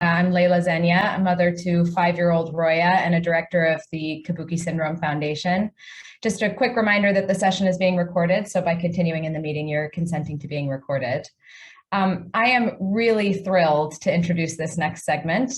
I'm Leila Zenia, a mother to 5-year-old Roya and a director of the Kabuki Syndrome Foundation. Just a quick reminder that the session is being recorded, so by continuing in the meeting, you're consenting to being recorded. I am really thrilled to introduce this next segment.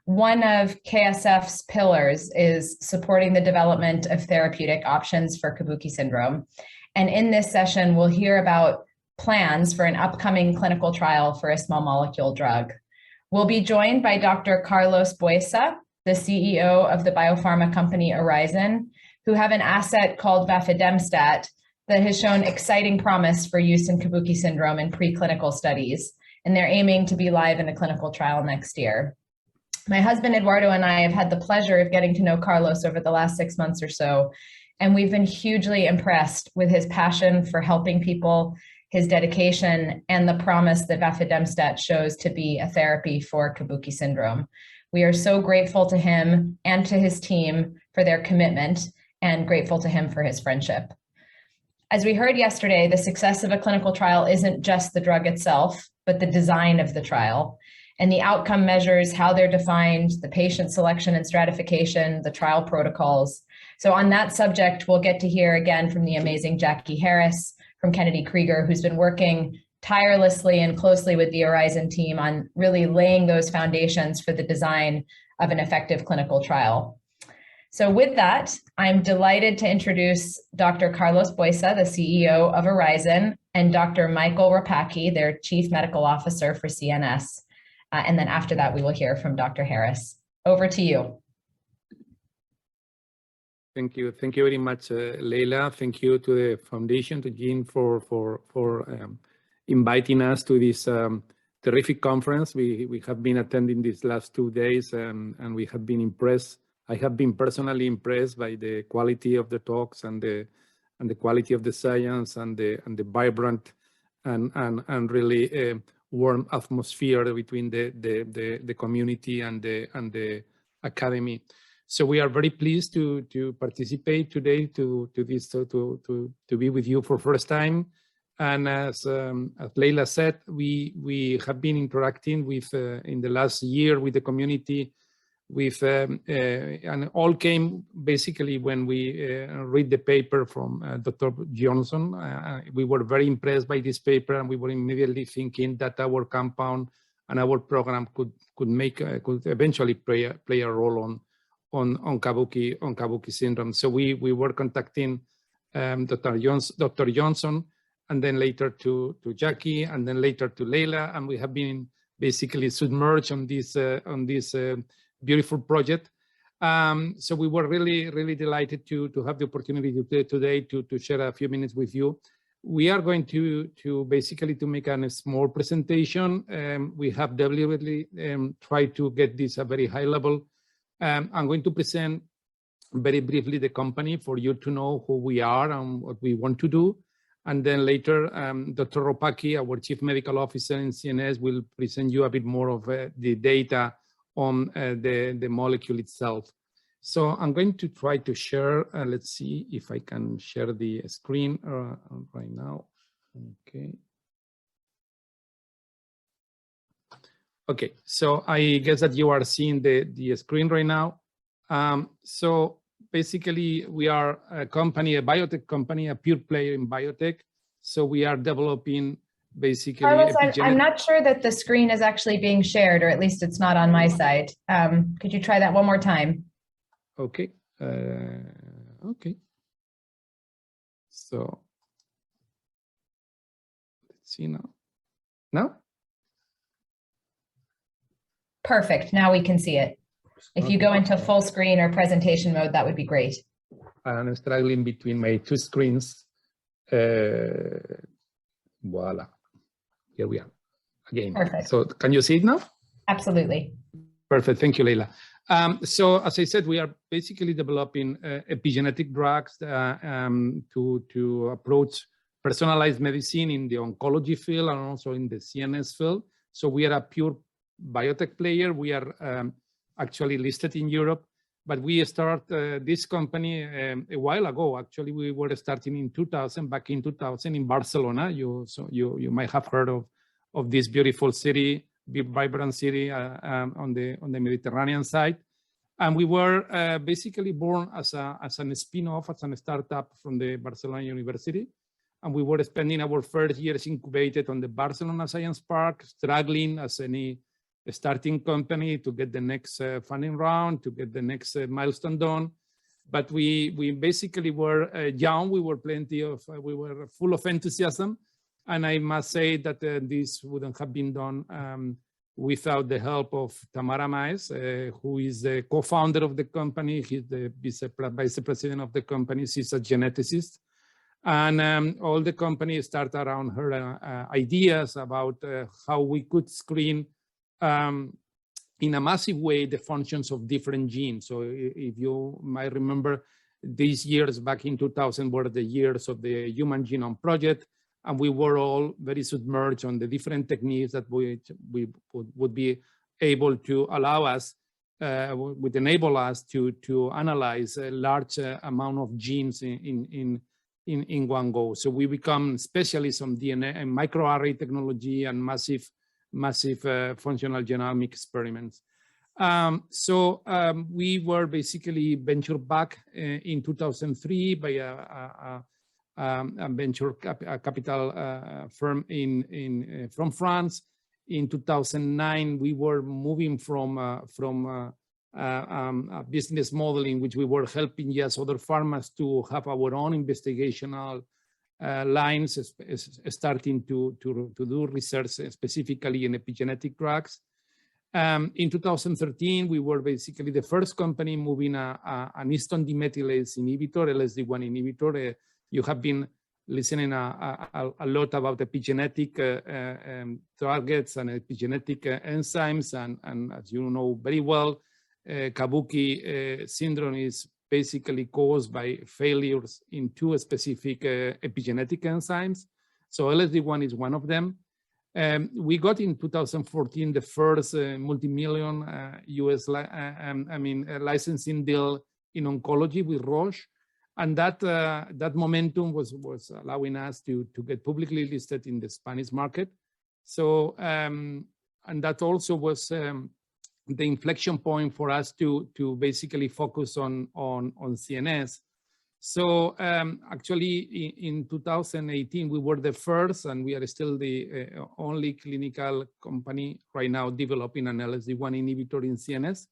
One of KSF's pillars is supporting the development of therapeutic options for Kabuki syndrome. And in this session, we'll hear about plans for an upcoming clinical trial for a small molecule drug. We'll be joined by Dr. Carlos Buesa, the CEO of the biopharma company ORYZON, who have an asset called Vafidemstat that has shown exciting promise for use in Kabuki syndrome in preclinical studies, and they're aiming to be live in a clinical trial next year. My husband Eduardo and I have had the pleasure of getting to know Carlos over the last 6 months or so, and we've been hugely impressed with his passion for helping people, his dedication, and the promise that Vafidemstat shows to be a therapy for Kabuki syndrome. We are so grateful to him and to his team for their commitment, and grateful to him for his friendship. As we heard yesterday, the success of a clinical trial isn't just the drug itself, but the design of the trial. And the outcome measures how they're defined, the patient selection and stratification, the trial protocols. So on that subject, we'll get to hear again from the amazing Jackie Harris from Kennedy Krieger, who's been working tirelessly and closely with the ORYZON team on really laying those foundations for the design of an effective clinical trial. So with that, I'm delighted to introduce Dr. Carlos Buesa, the CEO of ORYZON, and Dr. Michael Ropacki, their Chief Medical Officer for CNS. And then after that, we will hear from Dr. Harris. Over to you. Thank you very much, Leila. Thank you to the foundation, to Jean, for inviting us to this terrific conference. We have been attending these last 2 days, and we have been impressed. I have been personally impressed by the quality of the talks and the quality of the science and the vibrant and really warm atmosphere between the community and the academy. So we are very pleased to participate today to be with you for first time. And as Leila said, we have been interacting with in the last year with the community, with and all came basically when we read the paper from Dr. Johnson. We were very impressed by this paper, and we were immediately thinking that our compound and our program could eventually play a role on Kabuki syndrome. So we were contacting Dr. Johnson, and then later to Jackie, and then later to Leila, and we have been basically submerged on this beautiful project. So we were really delighted to have the opportunity today to share a few minutes with you. We are going to basically to make a small presentation. We have deliberately tried to get this a very high level. I'm going to present very briefly the company for you to know who we are and what we want to do. And then later, Dr. Ropacki, our Chief Medical Officer in CNS, will present you a bit more of the data on the molecule itself. So I'm going to try to share, let's see if I can share the screen right now. Okay. Okay, so I guess that you are seeing the screen right now. So basically, we are a company, a biotech company, a pure player in biotech. So we are developing basically. Carlos, I'm not sure that the screen is actually being shared, or at least it's not on my side. Could you try that one more time? Okay. Okay. So let's see now. Now? Perfect. Now we can see it. If you go into full screen or presentation mode, that would be great. I'm struggling between my two screens. Voila. Here we are again. Perfect. So can you see it now? Absolutely. Perfect. Thank you, Leila. So as I said, we are basically developing epigenetic drugs to approach personalized medicine in the oncology field and also in the CNS field. So we are a pure biotech player. We are actually listed in Europe, but we started this company a while ago. Actually, we were starting in 2000, back in 2000 in Barcelona. You might have heard of this beautiful city, vibrant city on the Mediterranean side. And we were basically born as a spin-off, as a startup from the Barcelona University. And we were spending our first years incubated on the Barcelona Science Park, struggling as any starting company to get the next funding round, to get the next milestone done. But we basically were young. We were we were full of enthusiasm. And I must say that this wouldn't have been done without the help of Tamara Maes, who is the co-founder of the company. He's the vice president of the company. She's a geneticist. And all the company started around her ideas about how we could screen in a massive way the functions of different genes. So if you might remember, these years back in 2000 were the years of the Human Genome Project, and we were all very submerged on the different techniques that we would be able to allow us, would enable us to analyze a large amount of genes in one go. So we become specialists on DNA and microarray technology and massive functional genomic experiments. We were basically venture back in 2003 by a venture capital firm from France. In 2009, we were moving from a business model in which we were helping other pharmas to have our own investigational lines, starting to do research specifically in epigenetic drugs. In 2013, we were basically the first company moving an histone demethylase inhibitor, LSD1 inhibitor. You have been listening a lot about epigenetic targets and epigenetic enzymes, and as you know very well, Kabuki syndrome is basically caused by failures in two specific epigenetic enzymes. So LSD1 is one of them. We got in 2014 the first multi-million US licensing deal in oncology with Roche, and that momentum was allowing us to get publicly listed in the Spanish market. So and that also was the inflection point for us to basically focus on CNS. So actually in 2018, we were the first, and we are still the only clinical company right now developing an LSD1 inhibitor in CNS.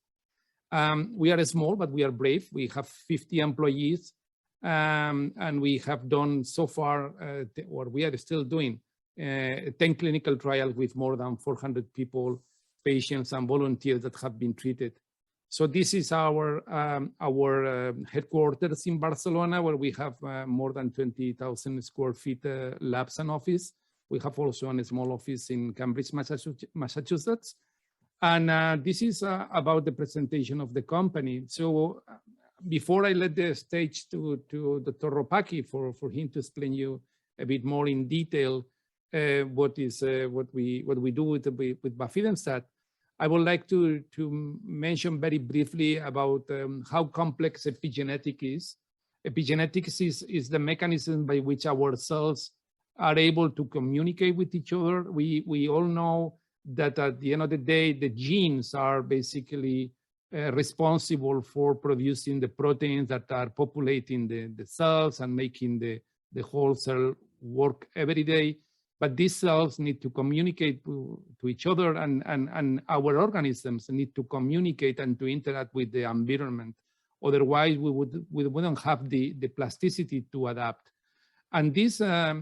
We are small, but we are brave. We have 50 employees, and we have done so far, or we are still doing 10 clinical trials with more than 400 people, patients and volunteers that have been treated. So this is our headquarters in Barcelona, where we have more than 20,000 square feet labs and office. We have also a small office in Cambridge, Massachusetts. And this is about the presentation of the company. So before I let the stage to Dr. Ropacki for him to explain you a bit more in detail what we do with Vafidemstat, I would like to mention very briefly about how complex epigenetic is. Epigenetics is the mechanism by which our cells are able to communicate with each other. We all know that at the end of the day, the genes are basically responsible for producing the proteins that are populating the cells and making the whole cell work every day. But these cells need to communicate to each other, and our organisms need to communicate and to interact with the environment. Otherwise, we wouldn't have the plasticity to adapt. And these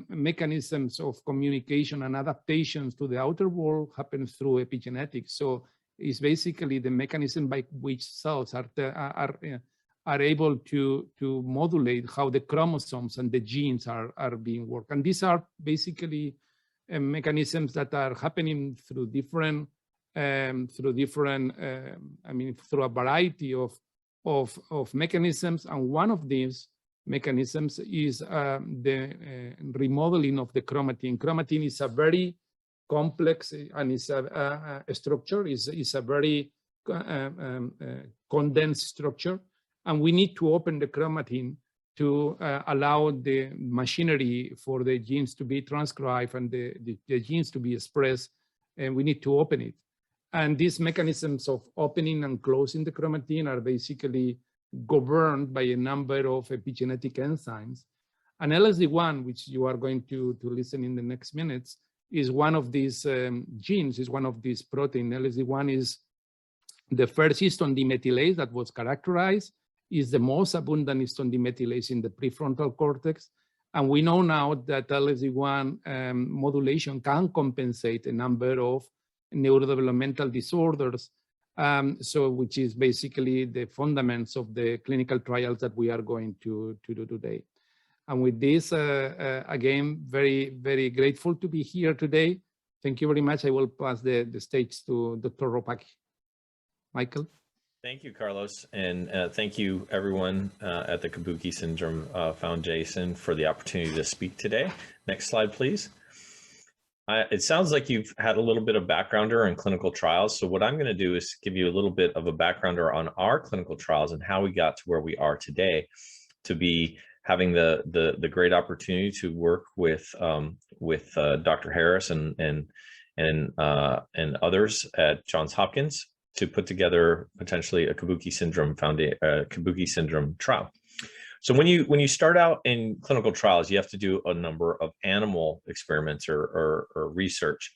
mechanisms of communication and adaptations to the outer world happen through epigenetics. So it's basically the mechanism by which cells are able to modulate how the chromosomes and the genes are being worked. And these are basically mechanisms that are happening through different, through a variety of mechanisms. And one of these mechanisms is the remodeling of the chromatin. Chromatin is a very complex and is a structure, is a very condensed structure. And we need to open the chromatin to allow the machinery for the genes to be transcribed and the genes to be expressed, and we need to open it. And these mechanisms of opening and closing the chromatin are basically governed by a number of epigenetic enzymes. And LSD1, which you are going to listen in the next minutes, is one of these genes, is one of these proteins. LSD1 is the first histone demethylase that was characterized, is the most abundant histone demethylase in the prefrontal cortex. And we know now that LSD1 modulation can compensate a number of neurodevelopmental disorders, which is basically the fundamentals of the clinical trials that we are going to do today. And with this, again, very, very grateful to be here today. Thank you very much. I will pass the stage to Dr. Ropacki. Michael. Thank you, Carlos, and thank you everyone at the Kabuki Syndrome Foundation for the opportunity to speak today. Next slide, please. It sounds like you've had a little bit of backgrounder on clinical trials. So what I'm going to do is give you a little bit of a backgrounder on our clinical trials and how we got to where we are today, to be having the great opportunity to work with Dr. Harris and others at Johns Hopkins to put together potentially a Kabuki Syndrome Kabuki Syndrome trial. So when you start out in clinical trials, you have to do a number of animal experiments or research.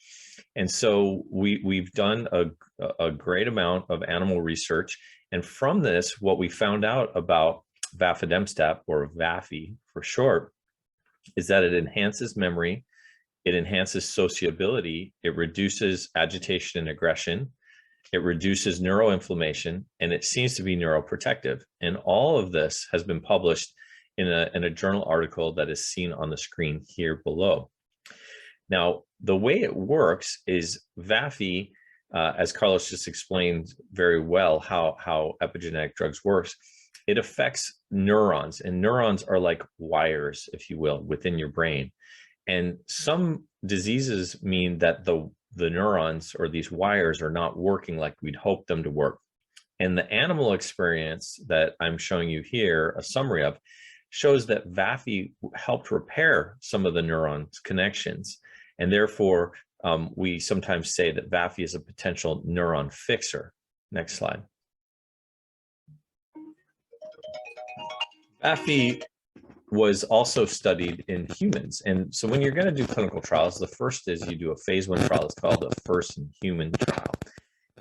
And so we've done a great amount of animal research. And from this, what we found out about Vafidemstat, or Vafi for short, is that it enhances memory, it enhances sociability, it reduces agitation and aggression, it reduces neuroinflammation, and it seems to be neuroprotective. And all of this has been published in a journal article that is seen on the screen here below. Now, the way it works is Vafi, as Carlos just explained very well how epigenetic drugs works, it affects neurons, and neurons are like wires, if you will, within your brain. And some diseases mean that the neurons or these wires are not working like we'd hope them to work. And the animal experience that I'm showing you here, a summary of, shows that Vafi helped repair some of the neurons connections. And therefore, we sometimes say that Vafi is a potential neuron fixer. Next slide. Vafi was also studied in humans. And so when you're going to do clinical trials, the first is you do a phase 1 trial. It's called a first-in-human trial.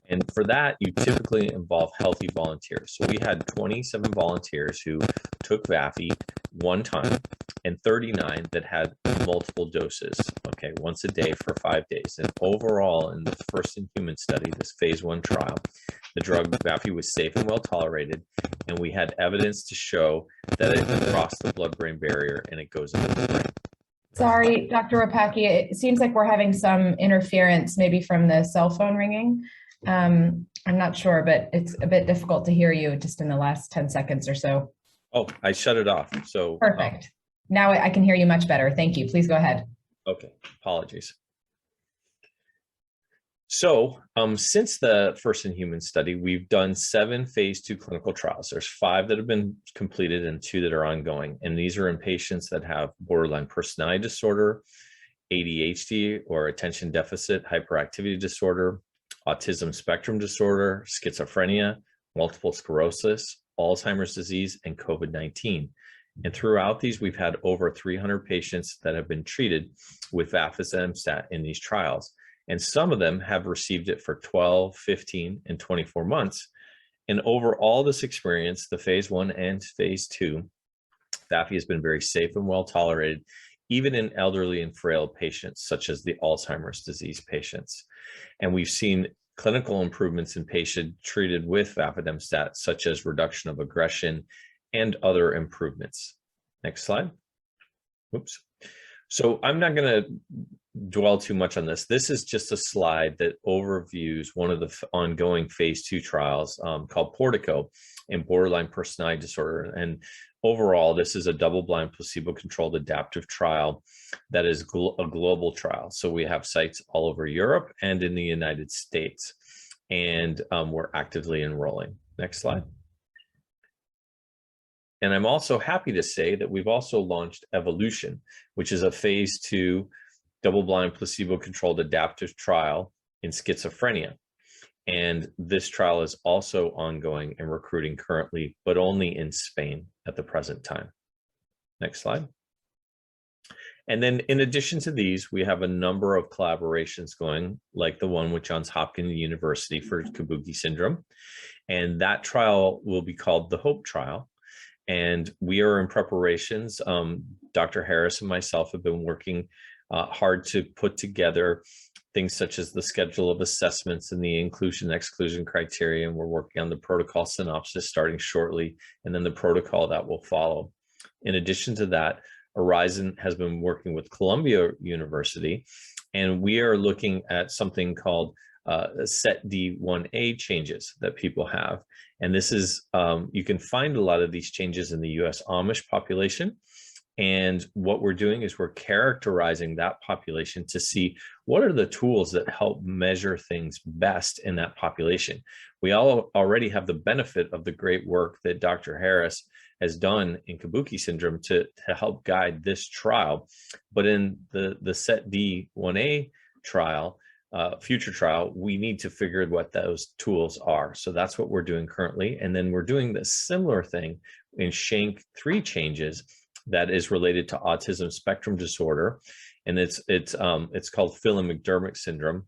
And for that, you typically involve healthy volunteers. So we had 27 volunteers who took Vafi one time, and 39 that had multiple doses, okay, once a day for 5 days. And overall, in the first-in-human study, this phase 1 trial, the drug Vafi was safe and well tolerated, and we had evidence to show that it crossed the blood-brain barrier and it goes into the brain. Sorry, Dr. Ropacki, it seems like we're having some interference, maybe from the cell phone ringing. I'm not sure, but it's a bit difficult to hear you just in the last 10 seconds or so. Oh, I shut it off. So perfect. Now I can hear you much better. Thank you. Please go ahead. Okay, apologies. So since the first-in-human study, we've done 7 phase 2 clinical trials. There's 5 that have been completed and 2 that are ongoing. And these are in patients that have borderline personality disorder, ADHD or attention deficit hyperactivity disorder, autism spectrum disorder, schizophrenia, multiple sclerosis, Alzheimer's disease, and COVID-19. And throughout these, we've had over 300 patients that have been treated with Vafidemstat in these trials. And some of them have received it for 12, 15, and 24 months. And over all this experience, the phase 1 and phase 2, Vafi has been very safe and well tolerated, even in elderly and frail patients, such as the Alzheimer's disease patients. And we've seen clinical improvements in patients treated with Vafidemstat, such as reduction of aggression and other improvements. Next slide. Oops. So I'm not going to dwell too much on this. This is just a slide that overviews one of the ongoing phase 2 trials called Portico in borderline personality disorder. And overall, this is a double-blind, placebo-controlled adaptive trial that is a global trial. So we have sites all over Europe and in the United States, and we're actively enrolling. Next slide. And I'm also happy to say that we've also launched Evolution, which is a phase 2 double-blind, placebo-controlled adaptive trial in schizophrenia. And this trial is also ongoing and recruiting currently, but only in Spain at the present time. Next slide. And then in addition to these, we have a number of collaborations going, like the one with Johns Hopkins University for Kabuki syndrome. And that trial will be called the HOPE trial. And we are in preparations. Dr. Harris and myself have been working hard to put together things such as the schedule of assessments and the inclusion-exclusion criteria. And we're working on the protocol synopsis starting shortly, and then the protocol that will follow. In addition to that, ORYZON has been working with Columbia University, and we are looking at something called set D1A changes that people have. And this is, you can find a lot of these changes in the US Amish population. And what we're doing is we're characterizing that population to see what are the tools that help measure things best in that population. We all already have the benefit of the great work that Dr. Harris has done in Kabuki syndrome to help guide this trial. But in the set D1A trial, future trial, we need to figure what those tools are. So that's what we're doing currently. And then we're doing the similar thing in Schenck 3 changes that is related to autism spectrum disorder. And it's called Phelan-McDermott syndrome.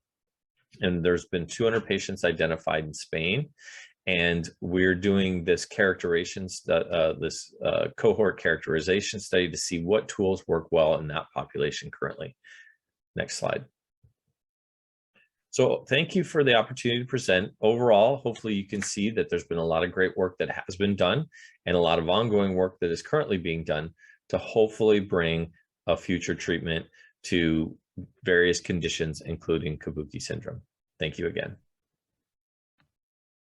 And there's been 200 patients identified in Spain. And we're doing this cohort characterization study to see what tools work well in that population currently. Next slide. So thank you for the opportunity to present. Overall, hopefully you can see that there's been a lot of great work that has been done and a lot of ongoing work that is currently being done to hopefully bring a future treatment to various conditions, including Kabuki syndrome. Thank you again.